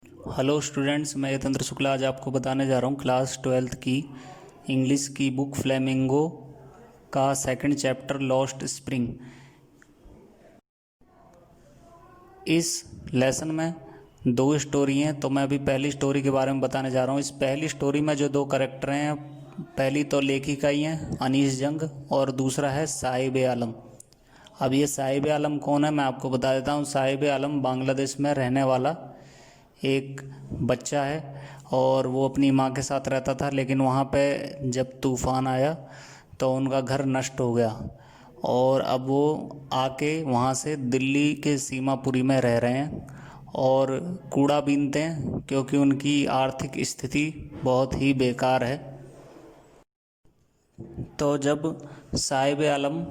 Hello students, मैं यतंत्र शुक्ला आज आपको बताने जा रहा हूँ क्लास 12th की इंग्लिश की बुक फ्लेमिंगो का सेकंड चैप्टर लॉस्ट स्प्रिंग। इस लेसन में दो स्टोरी हैं, तो मैं अभी पहली स्टोरी के बारे में बताने जा रहा हूँ। इस पहली स्टोरी में जो दो कैरेक्टर हैं, पहली तो लेखिका ही हैं अनीस जंग और दूसरा है साहिब आलम। अब ये साहिब आलम कौन है मैं आपको बता देता हूँ। साहिब आलम बांग्लादेश में रहने वाला एक बच्चा है और वो अपनी माँ के साथ रहता था, लेकिन वहाँ पे जब तूफ़ान आया तो उनका घर नष्ट हो गया और अब वो आके वहाँ से दिल्ली के सीमापुरी में रह रहे हैं और कूड़ा बीनते हैं क्योंकि उनकी आर्थिक स्थिति बहुत ही बेकार है। तो जब साहिब आलम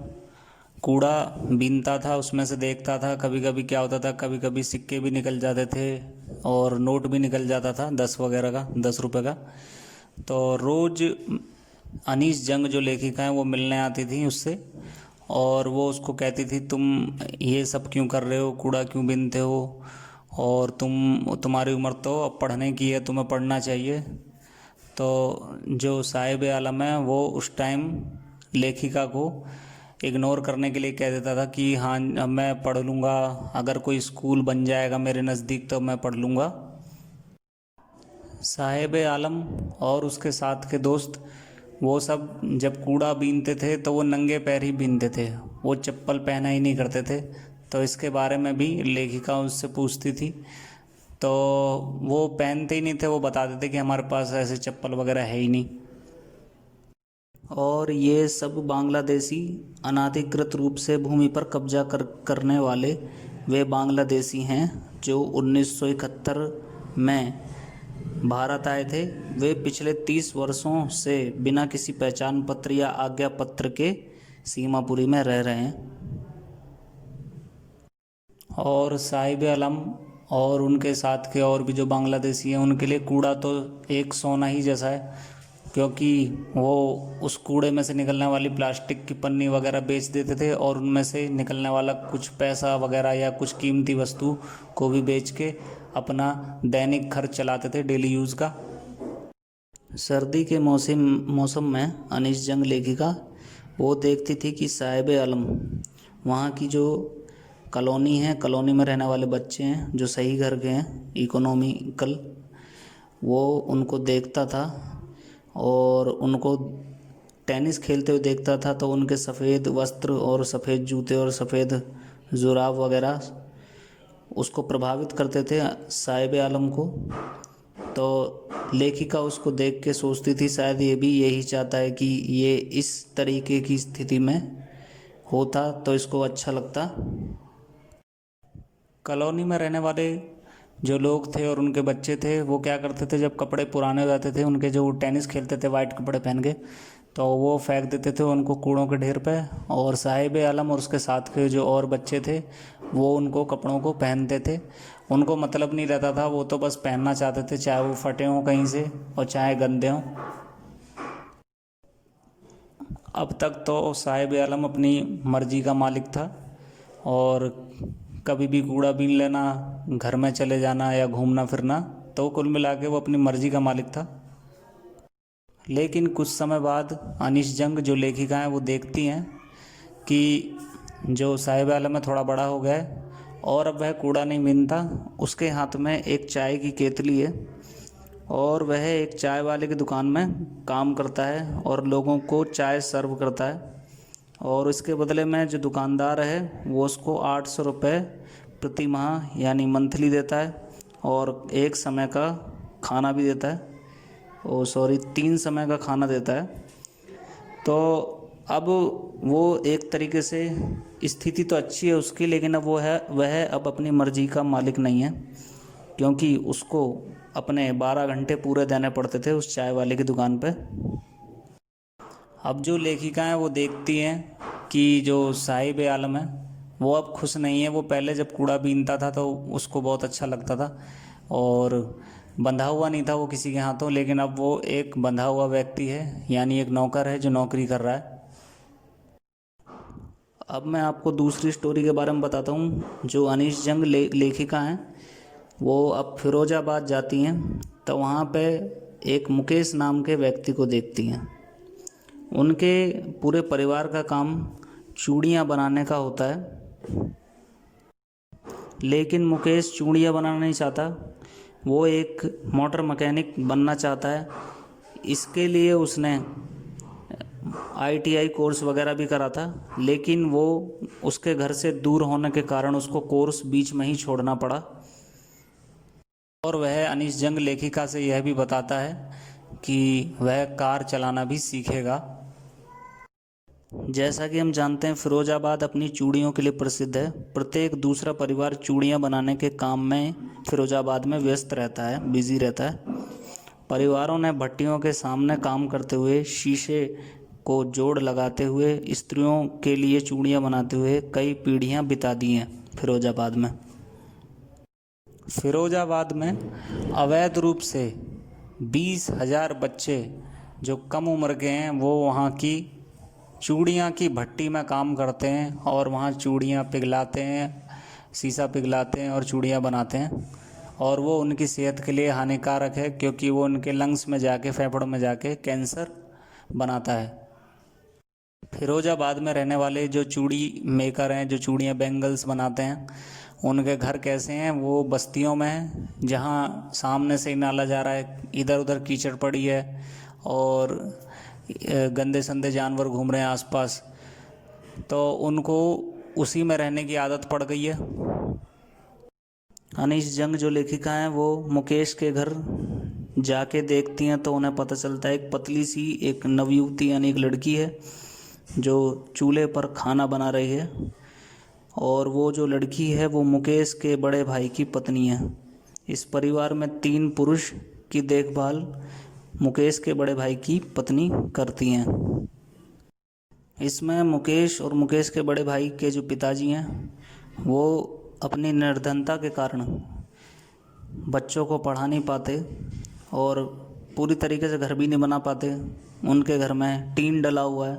कूड़ा बीनता था उसमें से देखता था, कभी कभी क्या होता था, कभी कभी सिक्के भी निकल जाते थे और नोट भी निकल जाता था 10 वगैरह का, 10 रुपए का। तो रोज़ अनीस जंग जो लेखिका हैं वो मिलने आती थी उससे और वो उसको कहती थी तुम ये सब क्यों कर रहे हो, कूड़ा क्यों बीनते हो, और तुम्हारी उम्र तो अब पढ़ने की है, तुम्हें पढ़ना चाहिए। तो जो साहिब आलम है वो उस टाइम लेखिका को इग्नोर करने के लिए कह देता था कि हाँ मैं पढ़ लूँगा, अगर कोई स्कूल बन जाएगा मेरे नज़दीक तो मैं पढ़ लूँगा। साहिब आलम और उसके साथ के दोस्त वो सब जब कूड़ा बीनते थे तो वो नंगे पैर ही बीनते थे, वो चप्पल पहना ही नहीं करते थे। तो इसके बारे में भी लेखिका उससे पूछती थी तो वो पहनते ही नहीं थे, वो बता देते कि हमारे पास ऐसे चप्पल वगैरह है ही नहीं। और ये सब बांग्लादेशी अनाधिकृत रूप से भूमि पर कब्जा करने वाले वे बांग्लादेशी हैं जो 1971 में भारत आए थे। वे पिछले 30 वर्षों से बिना किसी पहचान पत्र या आज्ञा पत्र के सीमापुरी में रह रहे हैं। और साहिब आलम और उनके साथ के और भी जो बांग्लादेशी हैं उनके लिए कूड़ा तो एक सोना ही जैसा है, क्योंकि वो उस कूड़े में से निकलने वाली प्लास्टिक की पन्नी वगैरह बेच देते थे और उनमें से निकलने वाला कुछ पैसा वगैरह या कुछ कीमती वस्तु को भी बेच के अपना दैनिक खर्च चलाते थे, डेली यूज़ का। सर्दी के मौसम में अनीस जंग लेखिका वो देखती थी कि साहिब आलम वहाँ की जो कॉलोनी है, कॉलोनी में रहने वाले बच्चे हैं जो सही घर के हैं, इकोनॉमिकल, वो उनको देखता था और उनको टेनिस खेलते हुए देखता था। तो उनके सफ़ेद वस्त्र और सफ़ेद जूते और सफ़ेद जुराब वगैरह उसको प्रभावित करते थे साहिब आलम को। तो लेखिका उसको देख के सोचती थी शायद ये भी यही चाहता है कि ये इस तरीके की स्थिति में होता तो इसको अच्छा लगता। कॉलोनी में रहने वाले जो लोग थे और उनके बच्चे थे वो क्या करते थे, जब कपड़े पुराने हो जाते थे उनके, जो टेनिस खेलते थे वाइट कपड़े पहन के, तो वो फेंक देते थे उनको कूड़ों के ढेर पे। और साहिब आलम और उसके साथ के जो और बच्चे थे वो उनको कपड़ों को पहनते थे, उनको मतलब नहीं रहता था, वो तो बस पहनना चाहते थे, चाहे वो फटे हों कहीं से और चाहे गंदे हों। अब तक तो साहिब आलम अपनी मर्जी का मालिक था और कभी भी कूड़ा बीन लेना, घर में चले जाना या घूमना फिरना, तो कुल मिला के वो अपनी मर्जी का मालिक था। लेकिन कुछ समय बाद अनीस जंग जो लेखिका हैं वो देखती हैं कि जो साहिब आलम है थोड़ा बड़ा हो गया है और अब वह कूड़ा नहीं बीनता, उसके हाथ में एक चाय की केतली है और वह एक चाय वाले की दुकान में काम करता है और लोगों को चाय सर्व करता है। और इसके बदले में जो दुकानदार है वो उसको 800 रुपये प्रति माह यानी मंथली देता है और एक समय का खाना भी देता है, 3 समय का खाना देता है। तो अब वो एक तरीके से स्थिति तो अच्छी है उसकी, लेकिन अब वह अब अपनी मर्जी का मालिक नहीं है, क्योंकि उसको अपने 12 घंटे पूरे देने पड़ते थे उस चाय वाले की दुकान पे। अब जो लेखिका हैं वो देखती हैं कि जो साहिब आलम है वो अब खुश नहीं है। वो पहले जब कूड़ा बीनता था तो उसको बहुत अच्छा लगता था और बंधा हुआ नहीं था वो किसी के हाथों, लेकिन अब वो एक बंधा हुआ व्यक्ति है, यानी एक नौकर है जो नौकरी कर रहा है। अब मैं आपको दूसरी स्टोरी के बारे में बताता हूँ। जो अनीस जंग लेखिका हैं वो अब फिरोजाबाद जाती हैं तो वहाँ पे एक मुकेश नाम के व्यक्ति को देखती हैं। उनके पूरे परिवार का काम चूड़ियाँ बनाने का होता है, लेकिन मुकेश चूड़ियाँ बनाना नहीं चाहता, वो एक मोटर मैकेनिक बनना चाहता है। इसके लिए उसने ITI कोर्स वगैरह भी करा था, लेकिन वो उसके घर से दूर होने के कारण उसको कोर्स बीच में ही छोड़ना पड़ा। और वह अनीश जंग लेखिका से यह भी बताता है कि वह कार चलाना भी सीखेगा। जैसा कि हम जानते हैं फिरोजाबाद अपनी चूड़ियों के लिए प्रसिद्ध है। प्रत्येक दूसरा परिवार चूड़ियाँ बनाने के काम में फिरोजाबाद में व्यस्त रहता है, बिजी रहता है। परिवारों ने भट्टियों के सामने काम करते हुए, शीशे को जोड़ लगाते हुए, स्त्रियों के लिए चूड़ियाँ बनाते हुए कई पीढ़ियाँ बिता दी हैं फिरोजाबाद में। फिरोजाबाद में अवैध रूप से 20,000 बच्चे जो कम उम्र के हैं वो वहाँ की चूड़ियाँ की भट्टी में काम करते हैं और वहाँ चूड़ियाँ पिघलाते हैं, शीशा पिघलाते हैं और चूड़ियाँ बनाते हैं। और वो उनकी सेहत के लिए हानिकारक है, क्योंकि वो उनके लंग्स में जाके, फेफड़ों में जाके कैंसर बनाता है। फिरोजाबाद में रहने वाले जो चूड़ी मेकर हैं, जो चूड़ियाँ बैंगल्स बनाते हैं, उनके घर कैसे हैं? वो बस्तियों में हैं, जहाँ सामने से ही नाला जा रहा है, इधर उधर कीचड़ पड़ी है और गंदे संदे जानवर घूम रहे हैं आसपास, तो उनको उसी में रहने की आदत पड़ गई है। अनीश जंग जो लेखिका हैं वो मुकेश के घर जाके देखती हैं तो उन्हें पता चलता है एक पतली सी एक नवयुवती यानी एक लड़की है जो चूल्हे पर खाना बना रही है, और वो जो लड़की है वो मुकेश के बड़े भाई की पत्नी है। इस परिवार में 3 पुरुष की देखभाल मुकेश के बड़े भाई की पत्नी करती हैं। इसमें मुकेश और मुकेश के बड़े भाई के जो पिताजी हैं वो अपनी निर्धनता के कारण बच्चों को पढ़ा नहीं पाते और पूरी तरीके से घर भी नहीं बना पाते। उनके घर में टीन डला हुआ है।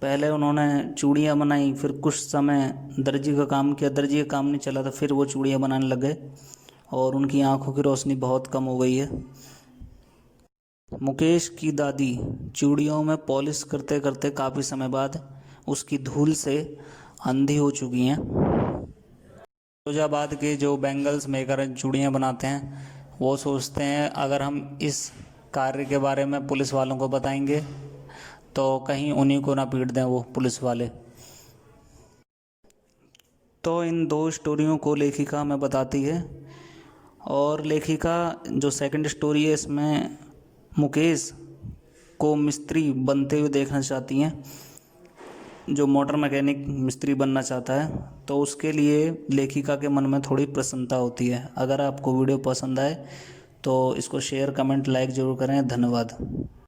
पहले उन्होंने चूड़ियाँ बनाई, फिर कुछ समय दर्जी का काम किया, दर्जी का काम नहीं चला तो फिर वो चूड़ियाँ बनाने लग गए और उनकी आंखों की रोशनी बहुत कम हो गई है। मुकेश की दादी चूड़ियों में पॉलिश करते करते काफ़ी समय बाद उसकी धूल से अंधी हो चुकी हैं। फिरोजाबाद के जो बैंगल्स मेकर चूड़ियाँ बनाते हैं वो सोचते हैं अगर हम इस कार्य के बारे में पुलिस वालों को बताएंगे तो कहीं उन्हीं को ना पीट दें वो पुलिस वाले। तो इन 2 स्टोरियों को लेखिका हमें बताती है, और लेखिका जो सेकंड स्टोरी है इसमें मुकेश को मिस्त्री बनते हुए देखना चाहती हैं, जो मोटर मैकेनिक मिस्त्री बनना चाहता है। तो उसके लिए लेखिका के मन में थोड़ी प्रसन्नता होती है। अगर आपको वीडियो पसंद आए तो इसको शेयर, कमेंट, लाइक ज़रूर करें। धन्यवाद।